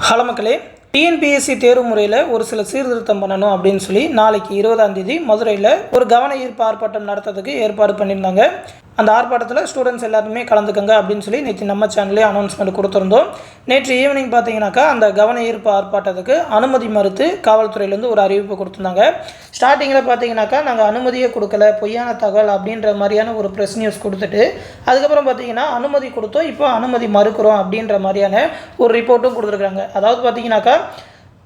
Hello மக்களே, TNPSC தேர்வு முறையில் ஒரு சில சீர்திருத்தம் பண்ணணும் அப்படின்னு சொல்லி நாளைக்கு 20ஆம் தேதி மதுரையில் ஒரு கவன ஈர்ப்பு ஆர்ப்பாட்டம் நடத்துறதுக்கு ஏற்பாடு பண்ணியிருந்தாங்க. அந்த ஆர்ப்பாட்டத்தில் ஸ்டூடெண்ட்ஸ் எல்லாருமே கலந்துக்கங்க அப்படின்னு சொல்லி நேற்று நம்ம சேனல்லே அனௌன்ஸ்மெண்ட் கொடுத்துருந்தோம். நேற்று ஈவினிங் பார்த்தீங்கன்னாக்கா அந்த கவன ஈர்ப்பு ஆர்ப்பாட்டத்துக்கு அனுமதி மறுத்து காவல்துறையிலேருந்து ஒரு அறிவிப்பு கொடுத்துருந்தாங்க. ஸ்டார்டிங்கில் பார்த்தீங்கன்னாக்கா நாங்கள் அனுமதியே கொடுக்கல, பொய்யான தகவல் அப்படின்ற மாதிரியான ஒரு ப்ரெஸ் நியூஸ் கொடுத்துட்டு அதுக்கப்புறம் பார்த்தீங்கன்னா அனுமதி கொடுத்தோம், இப்போ அனுமதி மறுக்கிறோம் அப்படின்ற மாதிரியான ஒரு ரிப்போர்ட்டும் கொடுத்துருக்குறாங்க. அதாவது பார்த்தீங்கன்னாக்கா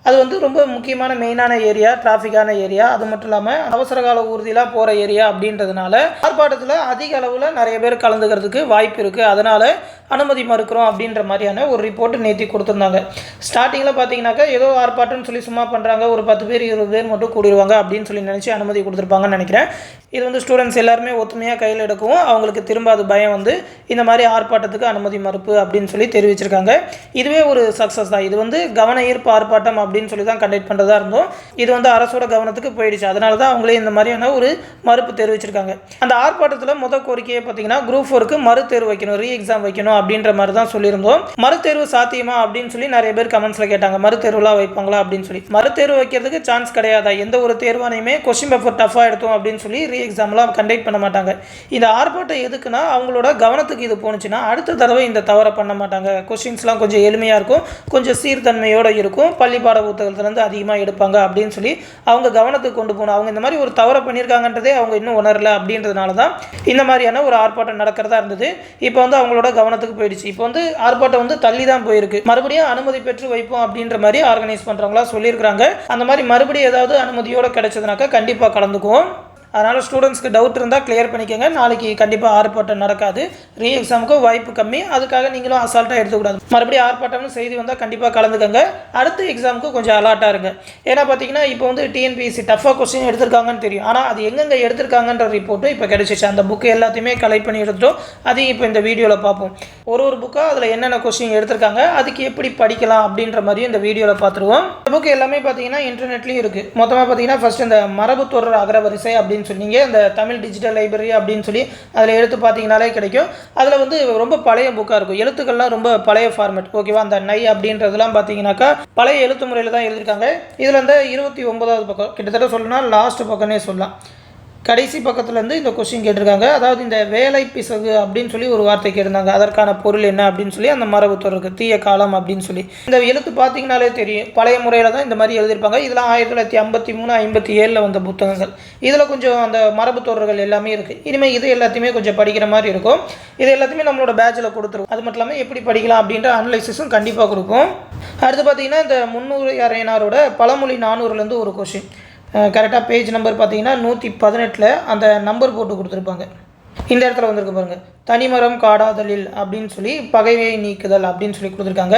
அது ரொம்ப முக்கியமான மெயினான ஏரியா, டிராஃபிக்கான ஏரியா, அது மட்டும் இல்லாமல் அவசரகால ஊர்திலாம் போகிற ஏரியா அப்படின்றதுனால ஆர்ப்பாட்டத்தில் அதிக அளவில் நிறைய பேர் கலந்துக்கிறதுக்கு வாய்ப்பு இருக்குது. அதனால் அனுமதி மறுக்கிறோம் அப்படின்ற மாதிரியான ஒரு ரிப்போர்ட்டு நேற்று கொடுத்துருந்தாங்க. ஸ்டார்டிங்கில் பார்த்தீங்கன்னாக்கா ஏதோ ஆர்ப்பாட்டம்னு சொல்லி சும்மா பண்ணுறாங்க, ஒரு 10 பேர் 20 பேர் மட்டும் கூடிடுவாங்க அப்படின்னு சொல்லி நினச்சி அனுமதி கொடுத்துருப்பாங்கன்னு நினைக்கிறேன். இது ஸ்டூடெண்ட்ஸ் எல்லாருமே ஒத்துமையாக கையில் எடுக்கவும் அவங்களுக்கு திரும்ப அது பயம் இந்த மாதிரி ஆர்ப்பாட்டத்துக்கு அனுமதி மறுப்பு அப்படின்னு சொல்லி தெரிவிச்சிருக்காங்க. இதுவே ஒரு சக்ஸஸ் தான். இது கவன ஈர்ப்பு ஆர்ப்பாட்டம் அப்படின்னு சொல்லி தான் கண்டக்ட் பண்ணுறதா இருந்தோம். இது அரசோட கவனத்துக்கு போயிடுச்சு. அதனால தான் அவங்களே இந்த மாதிரியான ஒரு மறுப்பு தெரிவிச்சிருக்காங்க. அந்த ஆர்ப்பாட்டத்தில் முதல் கோரிக்கையை பார்த்தீங்கன்னா குரூப் 4க்கு மறுதேர்வு வைக்கணும், ரீ எக்ஸாம் வைக்கணும் அப்படின்ற மாதிரி தான் சொல்லியிருந்தோம். மறுதேர்வு சாத்தியமா அப்படின்னு சொல்லி நிறைய பேர் கமெண்ட்ஸில் கேட்டாங்க. மறுதேர்வுலாம் வைப்பாங்களா அப்படின்னு சொல்லி. மறுதேர்வு வைக்கிறதுக்கு சான்ஸ் கிடையாதா, எந்த ஒரு தேர்வானையுமே கொஸ்டின் பேப்பர் டஃபாக எடுத்தோம் அப்படின்னு சொல்லி ரீ எக்ஸாம்லாம் கண்டக்ட் பண்ண மாட்டாங்க. இந்த ஆர்ப்பாட்டம் எதுக்குன்னா அவங்களோட கவனத்துக்கு இது போணுச்சுன்னா அடுத்த தடவை இந்த தவறை பண்ண மாட்டாங்க. கொஸ்டின்ஸ்லாம் கொஞ்சம் எளிமையாக இருக்கும், கொஞ்சம் சீர்தன்மையோடு இருக்கும், பள்ளி பாட புத்தகத்துலேருந்து அதிகமாக எடுப்பாங்க அப்படின்னு சொல்லி அவங்க கவனத்துக்கு கொண்டு போகணும். அவங்க இந்த மாதிரி ஒரு தவறை பண்ணியிருக்காங்கன்றதே அவங்க இன்னும் உணரலை அப்படின்றதுனால தான் இந்த மாதிரியான ஒரு ஆர்ப்பாட்டம் நடக்கிறதா இருந்தது. இப்போ அவங்களோட கவனத்துக்கு போயிடுச்சு. இப்போ ஆர்ப்பாட்டம் தள்ளி தான் போயிருக்கு. மறுபடியும் அனுமதி பெற்று வைப்போம் அப்படின்ற மாதிரி ஆர்கனைஸ் பண்ணுறவங்களா சொல்லியிருக்கிறாங்க. அந்த மாதிரி மறுபடியும் ஏதாவது அனுமதியோடு கிடைச்சதுனாக்கா கண்டிப்பாக கலந்துக்குவோம். அதனால் ஸ்டூடெண்ட்ஸ்க்கு டவுட் இருந்தால் கிளியர் பண்ணிக்கோங்க. நாளைக்கு கண்டிப்பாக ஆர்ப்பாட்டம் நடக்காது. ரீ எக்ஸாமுக்கு வாய்ப்பு கம்மி, அதுக்காக நீங்களும் அசால்ட்டாக எடுத்துக்கூடாது. மறுபடியும் ஆர்ப்பாட்டம்னு செய்தி வந்தால் கண்டிப்பாக கலந்துக்கங்க. அடுத்த எக்ஸாமுக்கு கொஞ்சம் அலர்ட்டாக இருங்க. ஏன்னா பார்த்தீங்கன்னா இப்போ டிஎன்பிஎஸ்சி டஃபாக கொஸ்டின் எடுத்திருக்காங்கன்னு தெரியும், ஆனால் அது எங்கெங்கே எடுத்திருக்காங்கன்ற ரிப்போர்ட்டும் இப்போ கிடைச்சிச்சு. அந்த புக்கு எல்லாத்தையுமே கலெக்ட் பண்ணி எடுத்துட்டோம். அதையும் இப்போ இந்த வீடியோவில் பார்ப்போம். ஒரு புக்காக அதில் என்னென்ன கொஸ்டின் எடுத்திருக்காங்க, அதுக்கு எப்படி படிக்கலாம் அப்படின்ற மாதிரியும் இந்த வீடியோவில் பார்த்துருவோம். இந்த புக்கு எல்லாமே பார்த்தீங்கன்னா இன்டர்நெட்லேயும் இருக்குது. மொத்தமாக பார்த்தீங்கன்னா ஃபஸ்ட் இந்த மரபு தொடர் அகரவரிசை அப்படின்னு சொன்னீங்க, இந்த தமிழ் டிஜிட்டல் லைப்ரரி அப்படின்னு சொல்லி அதில் எடுத்து பார்த்தீங்கனாலே கிடைக்கும். அதில் ரொம்ப பழைய புக்காக இருக்கும், எழுத்துக்கள்லாம் ரொம்ப பழைய ஃபார்மேட். ஓகேவா, அந்த நை அப்படின்றதுலாம் பார்த்தீங்கன்னாக்கா பழைய எழுத்து முறையில் தான் எழுதியிருக்காங்க. இதில் 29வது பக்கம், கிட்டத்தட்ட சொல்லணும்னா லாஸ்ட் பக்கம்னே சொல்லலாம். கடைசி பக்கத்துலேருந்து இந்த கொஸ்டின் கேட்டிருக்காங்க. அதாவது இந்த வேலை பிசகு அப்படின்னு சொல்லி ஒரு வார்த்தை கேட்டிருந்தாங்க, அதற்கான பொருள் என்ன அப்படின்னு சொல்லி அந்த மரபு தொடருக்கு தீய காலம் அப்படின்னு சொல்லி. இந்த எழுத்து பார்த்தீங்கனாலே தெரியும், பழைய முறையில் தான் இந்த மாதிரி எழுதியிருப்பாங்க. இதெல்லாம் 1953 57 வந்த புத்தகங்கள். இதில் கொஞ்சம் அந்த மரபு தொடர்கள் எல்லாமே இருக்குது. இனிமேல் இது எல்லாத்தையுமே கொஞ்சம் படிக்கிற மாதிரி இருக்கும். இது எல்லாத்தையுமே நம்மளோட பேட்சில் கொடுத்துருவோம். அது மட்டும் இல்லாமல் எப்படி படிக்கலாம் அப்படின்ற அனலைசிஸும் கண்டிப்பாக கொடுப்போம். அடுத்து பார்த்தீங்கன்னா இந்த 300 அரையனாரோட பழமொழி 400லேருந்து ஒரு கொஸ்டின். கரெக்டாக பேஜ் நம்பர் பார்த்தீங்கன்னா 118 அந்த நம்பர் போட்டு கொடுத்துருப்பாங்க. இந்த இடத்துல வந்திருக்கு பாருங்கள், தனிமரம் காடாதலில் அப்படின்னு சொல்லி பகையை நீக்குதல் அப்படின்னு சொல்லி கொடுத்துருக்காங்க.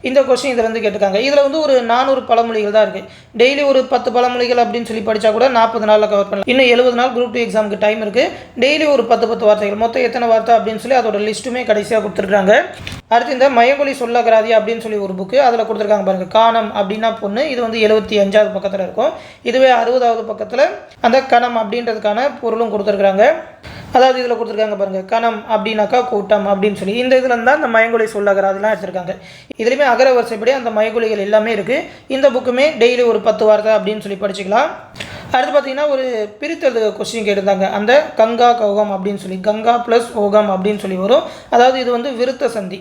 இந்த கொஸ்டின் இதில் கேட்டிருக்காங்க. இதில் ஒரு 400 பழமொழிகள் தான் இருக்குது. டெய்லி ஒரு 10 பழமொழிகள் அப்படின்னு சொல்லி படித்தா கூட 40 நாளில் கவர் பண்ணலாம். இன்னும் 70 நாள் குரூப் 2 எக்ஸாமுக்கு டைம் இருக்குது. டெய்லி ஒரு 10 வார்த்தைகள், மொத்தம் எத்தனை வார்த்தை அப்படின்னு சொல்லி அதோட லிஸ்ட்டுமே கடைசியாக கொடுத்துருக்காங்க. அடுத்து இந்த மயங்கொலி சொல்லகராதி அப்படின்னு சொல்லி ஒரு புக்கு, அதில் கொடுத்துருக்காங்க பாருங்கள். காணம் அப்படின்னா பொண்ணு, இது 75வது பக்கத்தில் இருக்கும். இதுவே 60வது பக்கத்தில் அந்த கணம் அப்படின்றதுக்கான பொருளும் கொடுத்துருக்குறாங்க. அதாவது இதில் கொடுத்துருக்காங்க பாருங்கள், கணம் அப்படின்னாக்கா கூட்டம் அப்படின்னு சொல்லி. இந்த இதில் தான் அந்த மயங்கொலி சொல்லகராதிலாம் எடுத்திருக்காங்க. இதுலேயுமே அகர வரிசைப்படி அந்த மயங்கொலிகள் எல்லாமே இருக்குது. இந்த புக்குமே டெய்லி ஒரு 10 வார்த்தை அப்படின்னு சொல்லி படிச்சுக்கலாம். அடுத்து பார்த்தீங்கன்னா ஒரு பிரித்தெழுது கொஸ்டின் கேட்டிருந்தாங்க. அந்த கங்கா கௌகம் அப்படின்னு சொல்லி, கங்கா ப்ளஸ் ஓகம் அப்படின்னு சொல்லி வரும். அதாவது இது விருத்த சந்தி.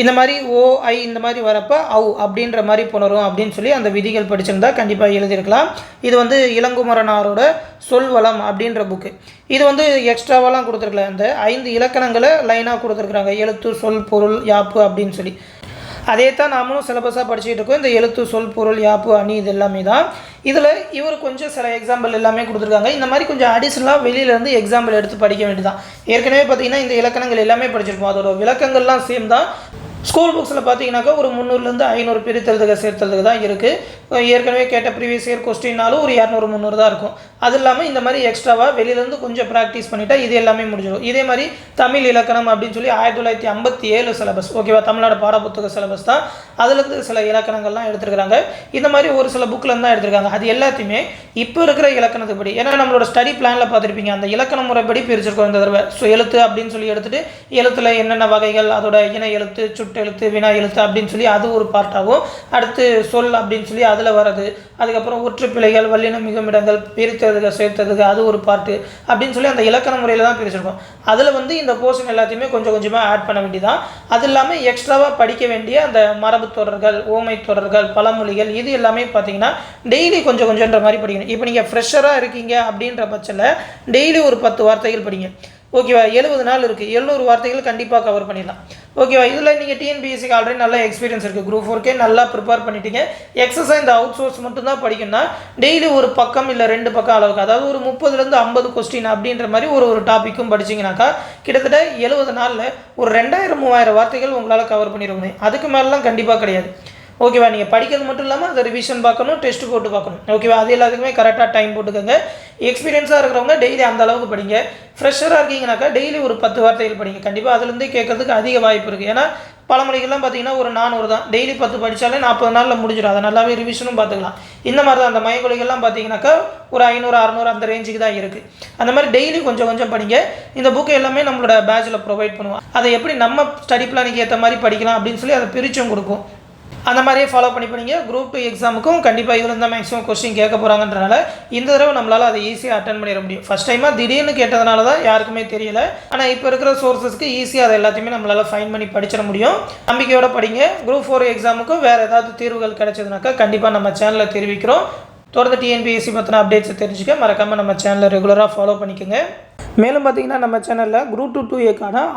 இந்த மாதிரி ஓ ஐ இந்த மாதிரி வரப்போ அவு அப்படின்ற மாதிரி புணரும் அப்படின்னு சொல்லி அந்த விதிகள் படிச்சிருந்தா கண்டிப்பாக எழுதியிருக்கலாம். இது இளங்குமரனாரோட சொல்வளம் அப்படின்ற புக்கு. இது எக்ஸ்ட்ராவெல்லாம் கொடுத்துருக்கல, அந்த 5 இலக்கணங்களை லைனாக கொடுத்துருக்குறாங்க, எழுத்து சொல் பொருள் யாப்பு அப்படின்னு சொல்லி. அதே தான் நாமளும் சிலபஸாக படிச்சுட்டு இருக்கோம். இந்த எழுத்து சொல் பொருள் யாப்பு அணி இது எல்லாமே தான். இதில் இவர் கொஞ்சம் சில எக்ஸாம்பிள் எல்லாமே கொடுத்துருக்காங்க. இந்த மாதிரி கொஞ்சம் அடிஷ்னலாக வெளியிலேருந்து எக்ஸாம்பிள் எடுத்து படிக்க வேண்டியதான். ஏற்கனவே பார்த்தீங்கன்னா இந்த இலக்கணங்கள் எல்லாமே படிச்சிருப்போம், அதோட விளக்கங்கள்லாம் சேம் தான். ஸ்கூல் புக்ஸில் பார்த்தீங்கன்னாக்கா ஒரு 300லேருந்து 500 பிரித்தெழுதுக சேர்த்தெழுதுக தான் இருக்குது. ஏற்கனவே கேட்ட ப்ரீவியஸ் இயர் கொஸ்டின்னாலும் ஒரு 200 300 தான் இருக்கும். அது இல்லாமல் இந்த மாதிரி எக்ஸ்ட்ராவாக வெளியிலேருந்து கொஞ்சம் ப்ராக்டிஸ் பண்ணிட்டா இது எல்லாமே முடிஞ்சிடும். இதே மாதிரி தமிழ் இலக்கணம் அப்படின்னு சொல்லி 1957 சிலபஸ், ஓகேவா, தமிழ்நாடு பாடப்புத்தக சிலபஸ் தான். அதுலேருந்து சில இலக்கணங்கள்லாம் எடுத்துருக்காங்க. இந்த மாதிரி ஒரு சில புக்கில் தான் எடுத்திருக்காங்க. அது எல்லாத்தையுமே இப்போ இருக்கிற இலக்கணத்துப்படி, ஏன்னா நம்மளோட ஸ்டடி பிளானில் பார்த்துருப்பீங்க, அந்த இலக்கண முறைப்படி பிரிச்சிருக்கோம் இந்த தடவை. ஸோ எழுத்து அப்படின்னு சொல்லி எடுத்துகிட்டு எழுத்தில் என்னென்ன வகைகள், அதோட இன எழுத்து, சுட்டு சுட்டெழுத்து வினா எழுத்து அப்படின்னு சொல்லி அது ஒரு பார்ட்டாகும். அடுத்து சொல் அப்படின்னு சொல்லி அதில் வர்றது, அதுக்கப்புறம் ஒற்றுப்பிழைகள், வல்லினம் மிகுமிடங்கள், பிரித்ததுக சேர்த்ததுக அது ஒரு பார்ட்டு அப்படின்னு சொல்லி அந்த இலக்கண முறையில் தான் பிரிச்சிருக்கோம். அதில் இந்த போர்ஷன் எல்லாத்தையுமே கொஞ்சம் கொஞ்சமாக ஆட் பண்ண வேண்டியதான். அது இல்லாமல் எக்ஸ்ட்ராவாக படிக்க வேண்டிய அந்த மரபு தொடர்கள், ஓமை தொடர்கள், பழமொழிகள் இது எல்லாமே பார்த்தீங்கன்னா டெய்லி கொஞ்சம் கொஞ்சம்ன்ற மாதிரி படிக்கணும். இப்போ நீங்கள் ஃப்ரெஷராக இருக்கீங்க அப்படின்ற பட்சத்தில் டெய்லி ஒரு 10 வார்த்தைகள் படிங்க. ஓகேவா? 70 நாள் இருக்குது, 700 வார்த்தைகள் கண்டிப்பாக கவர் பண்ணிடலாம். ஓகேவா? இதில் நீங்கள் டிஎன்பிஎஸ்சிக்கு ஆல்ரெடி நல்ல எக்ஸ்பீரியன்ஸ் இருக்குது, குரூப் 4கே நல்லா ப்ரிப்பேர் பண்ணிட்டீங்க. எக்ஸசைஸ் இந்த அவுட் சோர்ஸ் மட்டும்தான் படிக்கணும்னா டெய்லி ஒரு பக்கம் இல்லை 2 பக்கம் அளவுக்கு, அதாவது ஒரு 30லேருந்து 50 கொஸ்டின் அப்படின்ற மாதிரி ஒரு டாப்பிக்கும் படிச்சிங்கனாக்கா கிட்டத்தட்ட 70 நாளில் ஒரு 2000-3000 வார்த்தைகள் உங்களால் கவர் பண்ணிட முடியும். அதுக்கு மேலாம் கண்டிப்பாக கிடையாது. ஓகேவா? நீங்கள் படிக்கிறது மட்டும் இல்லாமல் அதை ரிவிஷன் பார்க்கணும், டெஸ்ட் போட்டு பார்க்கணும். ஓகேவா? அது எல்லாத்துக்குமே கரெக்டாக டைம் போட்டுக்கோங்க. எக்ஸ்பீரியன்ஸாக இருக்கிறவங்க டெய்லி அந்த அளவுக்கு படிங்க. ஃப்ரெஷராக இருக்கீங்கனாக்கா டெய்லி ஒரு 10 வார்த்தைகள் படிங்க. கண்டிப்பாக அதுலேருந்தே கேட்கறதுக்கு அதிக வாய்ப்பு இருக்குது. ஏன்னா பழமொழிகள்லாம் பார்த்தீங்கன்னா ஒரு 400 தான். டெய்லி 10 படித்தாலே 40 நாளில் முடிஞ்சிடும். அதை நல்லாவே ரிவிஷனும் பார்த்துக்கலாம். இந்த மாதிரி தான் அந்த மயக்கொலிகள்லாம் பார்த்தீங்கன்னாக்கா ஒரு 500-600 அந்த ரேஞ்சுக்கு தான் இருக்குது. அந்த மாதிரி டெய்லி கொஞ்சம் கொஞ்சம் படிங்க. இந்த புக்கு எல்லாமே நம்மளோட பேட்சில் ப்ரொவைட் பண்ணுவோம். அதை எப்படி நம்ம ஸ்டடி பிளானுக்கு ஏற்ற மாதிரி படிக்கலாம் அப்படின்னு சொல்லி அதை பிரிச்சும் கொடுக்கும். அந்த மாதிரியே ஃபாலோ பண்ணி படிங்க. குரூப் 2 எக்ஸாமுக்கும் கண்டிப்பாக இதில் இருந்தால் மேக்ஸிமம் கொஸ்டின் கேட்க போகிறாங்கன்றனால இந்த தடவை நம்மளால் அதை ஈஸியாக அட்டன் பண்ணிட முடியும். ஃபஸ்ட் டைமாக திடீர்னு கேட்டதுனால தான் யாருக்குமே தெரியல. ஆனால் இப்போ இருக்கிற சோர்ஸஸ்க்கு ஈஸியாக அதை எல்லாத்தையுமே நம்மளால் ஃபைன் பண்ணி படிச்சிட முடியும். நம்பிக்கையோடு படிங்க. குரூப் 4 எக்ஸாமுக்கும் வேறு ஏதாவது தீர்வுகள் கிடைச்சதுனாக்கா கண்டிப்பாக நம்ம சேனலில் தெரிவிக்கிறோம். தொடர்ந்து டிஎன்பிஎஸ்சி பற்றின அப்டேட்ஸை தெரிஞ்சுக்க மறக்காமல் நம்ம சேனலை ரெகுலராக ஃபாலோ பண்ணிக்கோங்க. மேலும் பார்த்தீங்கன்னா நம்ம சேனலில் குரூப் 2A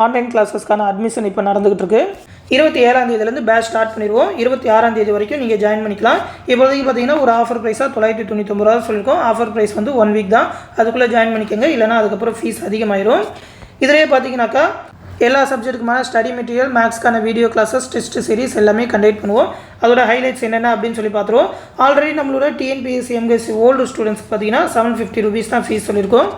ஆன்லைன் கிளாஸஸ்க்கான அட்மிஷன் இப்போ நடந்துகிட்டு இருக்கு. 27ஆம் தேதியிலேருந்து பேட்ச் ஸ்டார்ட் பண்ணிடுவோம். 26ஆம் தேதி வரைக்கும் நீங்கள் ஜாயின் பண்ணிக்கலாம். இப்போதைக்கு பார்த்தீங்கன்னா ஒரு ஆஃபர் ப்ரைஸாக 999 ரூபா சொல்லியிருக்கோம். ஆஃபர் ப்ரைஸ் 1 வீக் தான். அதுக்குள்ளே ஜாயின் பண்ணிக்கோங்க. இல்லைனா அதுக்கப்புறம் ஃபீஸ் அதிகமாயிரும். இதிலே பார்த்தீங்கன்னாக்கா எல்லா சப்ஜெக்ட்டுக்குமான ஸ்டடி மெட்டீரியல், மேக்ஸ்க்கான வீடியோ கிளாஸஸ், டெஸ்ட் சீரிஸ் எல்லாமே கண்டக்ட் பண்ணுவோம். அதோட ஹைலைட்ஸ் என்னென்ன அப்படின்னு சொல்லி பார்த்துருவோம். ஆல்ரெடி நம்மளோட டிஎன்பிஎஸ்சி எம்எஸ்சி ஓல்டு ஸ்டூடெண்ட்ஸ் பார்த்தீங்கன்னா 750 ரூபீஸ் தான் ஃபீஸ் சொல்லியிருக்கோம்.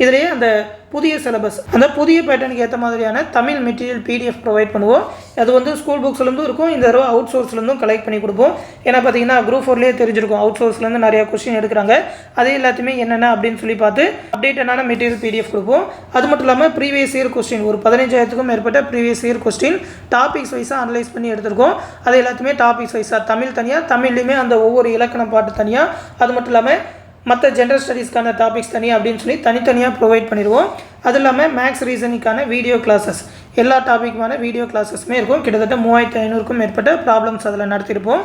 இதிலேயே அந்த புதிய சிலபஸ், அந்த புதிய பேட்டர்னுக்கு ஏற்ற மாதிரியான தமிழ் மெட்டீரியல் PDF ப்ரொவைட் பண்ணுவோம். அது ஸ்கூல் புக்ஸ்லேருந்தும் இருக்கும். இந்த தடவை அவுட் சோர்ஸ்லேருந்தும் கலெக்ட் பண்ணி கொடுப்போம். ஏன்னா பார்த்தீங்கன்னா குரூப் 4லேயே தெரிஞ்சிருக்கும் அவுட் சோர்ஸ்லேருந்து நிறையா கொஸ்டின் எடுக்கிறாங்க. அதே எல்லாத்தையுமே என்னென்ன அப்படின்னு சொல்லி பார்த்து அப்டேட்டடான மெட்டீரியல் PDF கொடுப்போம். அது மட்டும் இல்லாமல் ப்ரீவியஸ் இயர் கொஸ்டின் ஒரு 15,000க்கும் மேற்பட்ட ப்ரீவியஸ் இயர் கொஸ்டின் டாபிக்ஸ் வைஸாக அனலைஸ் பண்ணி எடுத்திருக்கோம். அது எல்லாத்தையுமே டாபிக்ஸ் வைஸாக தமிழ் தனியாக, தமிழ்லையுமே அந்த ஒவ்வொரு இலக்கண பாட்டு தனியாக, அது மட்டும் இல்லாமல் மற்ற ஜென்ரல் ஸ்டடீஸ்க்கான டாபிக்ஸ் தனியாக அப்படின்னு சொல்லி தனித்தனியாக ப்ரொவைட் பண்ணிடுவோம். அது இல்லாமல் மேக்ஸ் ரீசனிங்கான வீடியோ கிளாஸஸ், எல்லா டாபிக்குமான வீடியோ கிளாஸஸ்மே இருக்கும். கிட்டத்தட்ட 3500க்கும் மேற்பட்ட ப்ராப்ளம்ஸ் அதில் நடத்தியிருப்போம்.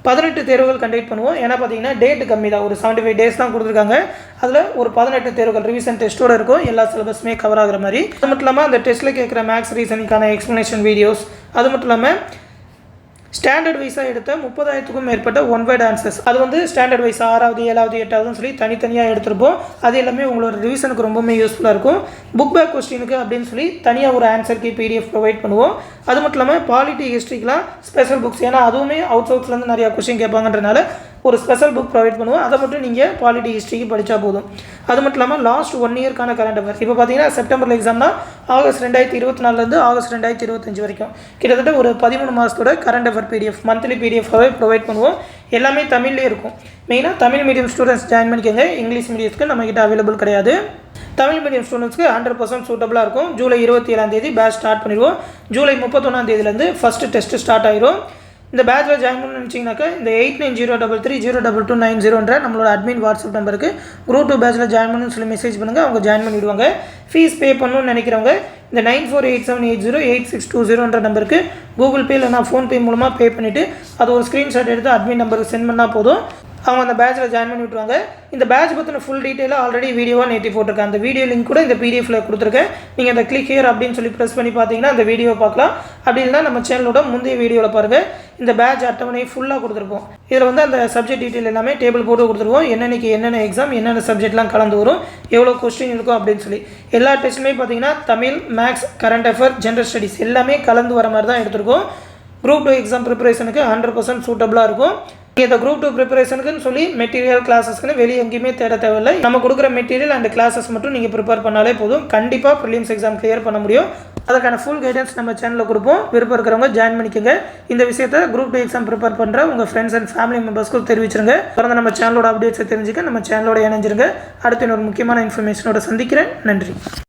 18 தேர்வுகள் கண்டக்ட் பண்ணுவோம். ஏன்னா பார்த்தீங்கன்னா டேட்டு கம்மி தான், ஒரு 75 டேஸ் தான் கொடுத்துருக்காங்க. அதில் ஒரு 18 தேர்வுகள் ரிவிஷன் டெஸ்ட்டோடு இருக்கும். எல்லா சிலபஸுமே கவர் ஆகிற மாதிரி. அது மட்டும் இல்லாமல் அந்த டெஸ்ட்டில் கேட்குற மேக்ஸ் ரீசனிங்கான எக்ஸ்ப்ளனேஷன் வீடியோஸ், அது மட்டும் இல்லாமல் ஸ்டாண்டர்ட் வைஸாக எடுத்த 30,000க்கும் மேற்பட்ட ஒன் வேர்ட் ஆன்சர்ஸ், அது ஸ்டாண்டர்ட் வைஸ் 6வது 7வது 8வதுன்னு சொல்லி தனித்தனியாக எடுத்துருப்போம். அது எல்லாமே உங்களோட ரிவிஷனுக்கு ரொம்பவுமே யூஸ்ஃபுல்லாக இருக்கும். புக் பேக் கொஸ்டினுக்கு அப்படின்னு சொல்லி தனியாக ஒரு ஆன்சருக்கு PDF ப்ரொவைட் பண்ணுவோம். அது மட்டும் இல்லாமல் பாலிட்டி ஹிஸ்ட்ரிக்கெலாம் ஸ்பெஷல் புக்ஸ், ஏன்னா அதுவுமே அவுட் சோர்ஸ்லேருந்து நிறையா கொஸ்டின் கேட்பாங்கன்றனால ஒரு ஸ்பெஷல் புக் ப்ரொவைட் பண்ணுவோம். அதை மட்டும் நீங்கள் பாலிட்டி ஹிஸ்ட்ரிக்கு படித்தா போதும். அது மட்டும் இல்லாமல் லாஸ்ட் 1 இயர்க்கான கரண்ட் அஃபேர், இப்போ பார்த்தீங்கன்னா செப்டம்பரில் எக்ஸாம்னா ஆகஸ்ட் 2024லேருந்து ஆகஸ்ட் 2025 வரைக்கும் கிட்டத்தட்ட ஒரு 13 மாதத்தோட கரண்ட் அஃபேர் PDF மந்த்லி PDF-ஆகவே ப்ரொவைட் பண்ணுவோம். எல்லாமே தமிழ்லேயே இருக்கும். மெயினாக தமிழ் மீடியம் ஸ்டூடெண்ட்ஸ் ஜாயின் பண்ணிக்கோங்க. இங்கிலீஷ் மீடியத்துக்கு நம்மக்கிட்ட அவைலபிள் கிடையாது. தமிழ் மீடியம் ஸ்டூடெண்ட்ஸ்க்கு 100% சூட்டபுளாக இருக்கும். ஜூலை 27ஆம் தேதி பேட்ச் ஸ்டார்ட் பண்ணிடுவோம். ஜூலை 31ஆம் தேதியிலேருந்து ஃபஸ்ட்டு டெஸ்ட்டு ஸ்டார்ட் ஆயிரும். இந்த பேட்சில் ஜாயின் பண்ணணும்னு நினச்சிங்கனாக்கா இந்த 8903302290 நம்மளோட அட்மின் வாட்ஸ்அப் நம்பருக்கு குரூப் 2 பேட்சில் ஜாயின் பண்ணணும்னு சொல்லி மெசேஜ் பண்ணுங்கள். அவங்க ஜாயின் பண்ணிவிடுவாங்க. ஃபீஸ் பே பண்ணணும்னு நினைக்கிறவங்க இந்த 9487808620 நம்பருக்கு கூகுள் பே இல்லைனா ஃபோன்பே மூலமாக பே பண்ணிவிட்டு அது ஒரு ஸ்க்ரீன்ஷாட் எடுத்து அட்மின் நம்பருக்கு சென்ட் பண்ணால் போதும். அவங்க அந்த பேட்சில் ஜாயின் பண்ணி விட்டுருவாங்க. இந்த பேட்ச் பற்றின ஃபுல் டீட்டெயிலாக ஆல்ரெடி வீடியோவாக நேற்று போட்டிருக்கேன். அந்த வீடியோ லிங்க் கூட இந்த PDF-ல கொடுத்துருக்கேன். நீங்கள் அந்த கிளிக் ஹியர் அப்படின்னு சொல்லி ப்ரெஸ் பண்ணி பார்த்தீங்கன்னா அந்த வீடியோ பார்க்கலாம். அப்படி இல்லைனா நம்ம சேனலோட முந்தைய வீடியோவில் பாருங்கள். இந்த பேட்ச் அட்டவணை ஃபுல்லாக கொடுத்துருப்போம். இதில் அந்த சப்ஜெக்ட் டீட்டெயில் எல்லாமே டேபிள் போட்டு கொடுத்துருவோம். என்னென்ன எக்ஸாம், என்னென்ன சப்ஜெக்ட்லாம் கலந்து வரும், எவ்வளோ கொஸ்டின் இருக்கும் அப்படின்னு சொல்லி. எல்லா டெஸ்ட்டுமே பார்த்தீங்கன்னா Tamil, maths, current affair, general studies எல்லாமே கலந்து வர மாதிரி தான் எடுத்திருக்கோம். குரூப் 2 எக்ஸாம் ப்ரிப்பரேஷனுக்கு 100% சூட்டபுளாக இருக்கும். இந்த குரூப் 2 ப்ரிப்பரேஷனுக்குன்னு சொல்லி மெட்டீரியல் கிளாஸஸ்க்குன்னு வெளியே எங்கேயுமே தேட தேவையில்லை. நம்ம கொடுக்குற மெட்டீரியல் அண்ட் கிளாஸஸ் மட்டும் நீங்கள் ப்ரிப்பேர் பண்ணாலே போதும். கண்டிப்பாக ப்ரிலிம்ஸ் எக்ஸாம் கிளியர் பண்ண முடியும். அதுக்கான ஃபுல் கைடன்ஸ் நம்ம சேனலில் கொடுப்போம். விருப்பம் இருக்கிறவங்க ஜாயின் பண்ணிக்கோங்க. இந்த விஷயத்தை குரூப் 2 எக்ஸாம் ப்ரிப்பேர் பண்ணுற உங்கள் ஃப்ரெண்ட்ஸ் அண்ட் ஃபேமிலி மெம்பர்ஸ்க்கு தெரிவிச்சிருங்க. தொடர்ந்து நம்ம சேனலோட அப்டேட்ஸை தெரிஞ்சுக்க நம்ம சேனலோட இணைஞ்சிருங்க. அடுத்து இன்னொரு முக்கியமான இன்ஃபர்மேஷனோட சந்திக்கிறேன். நன்றி.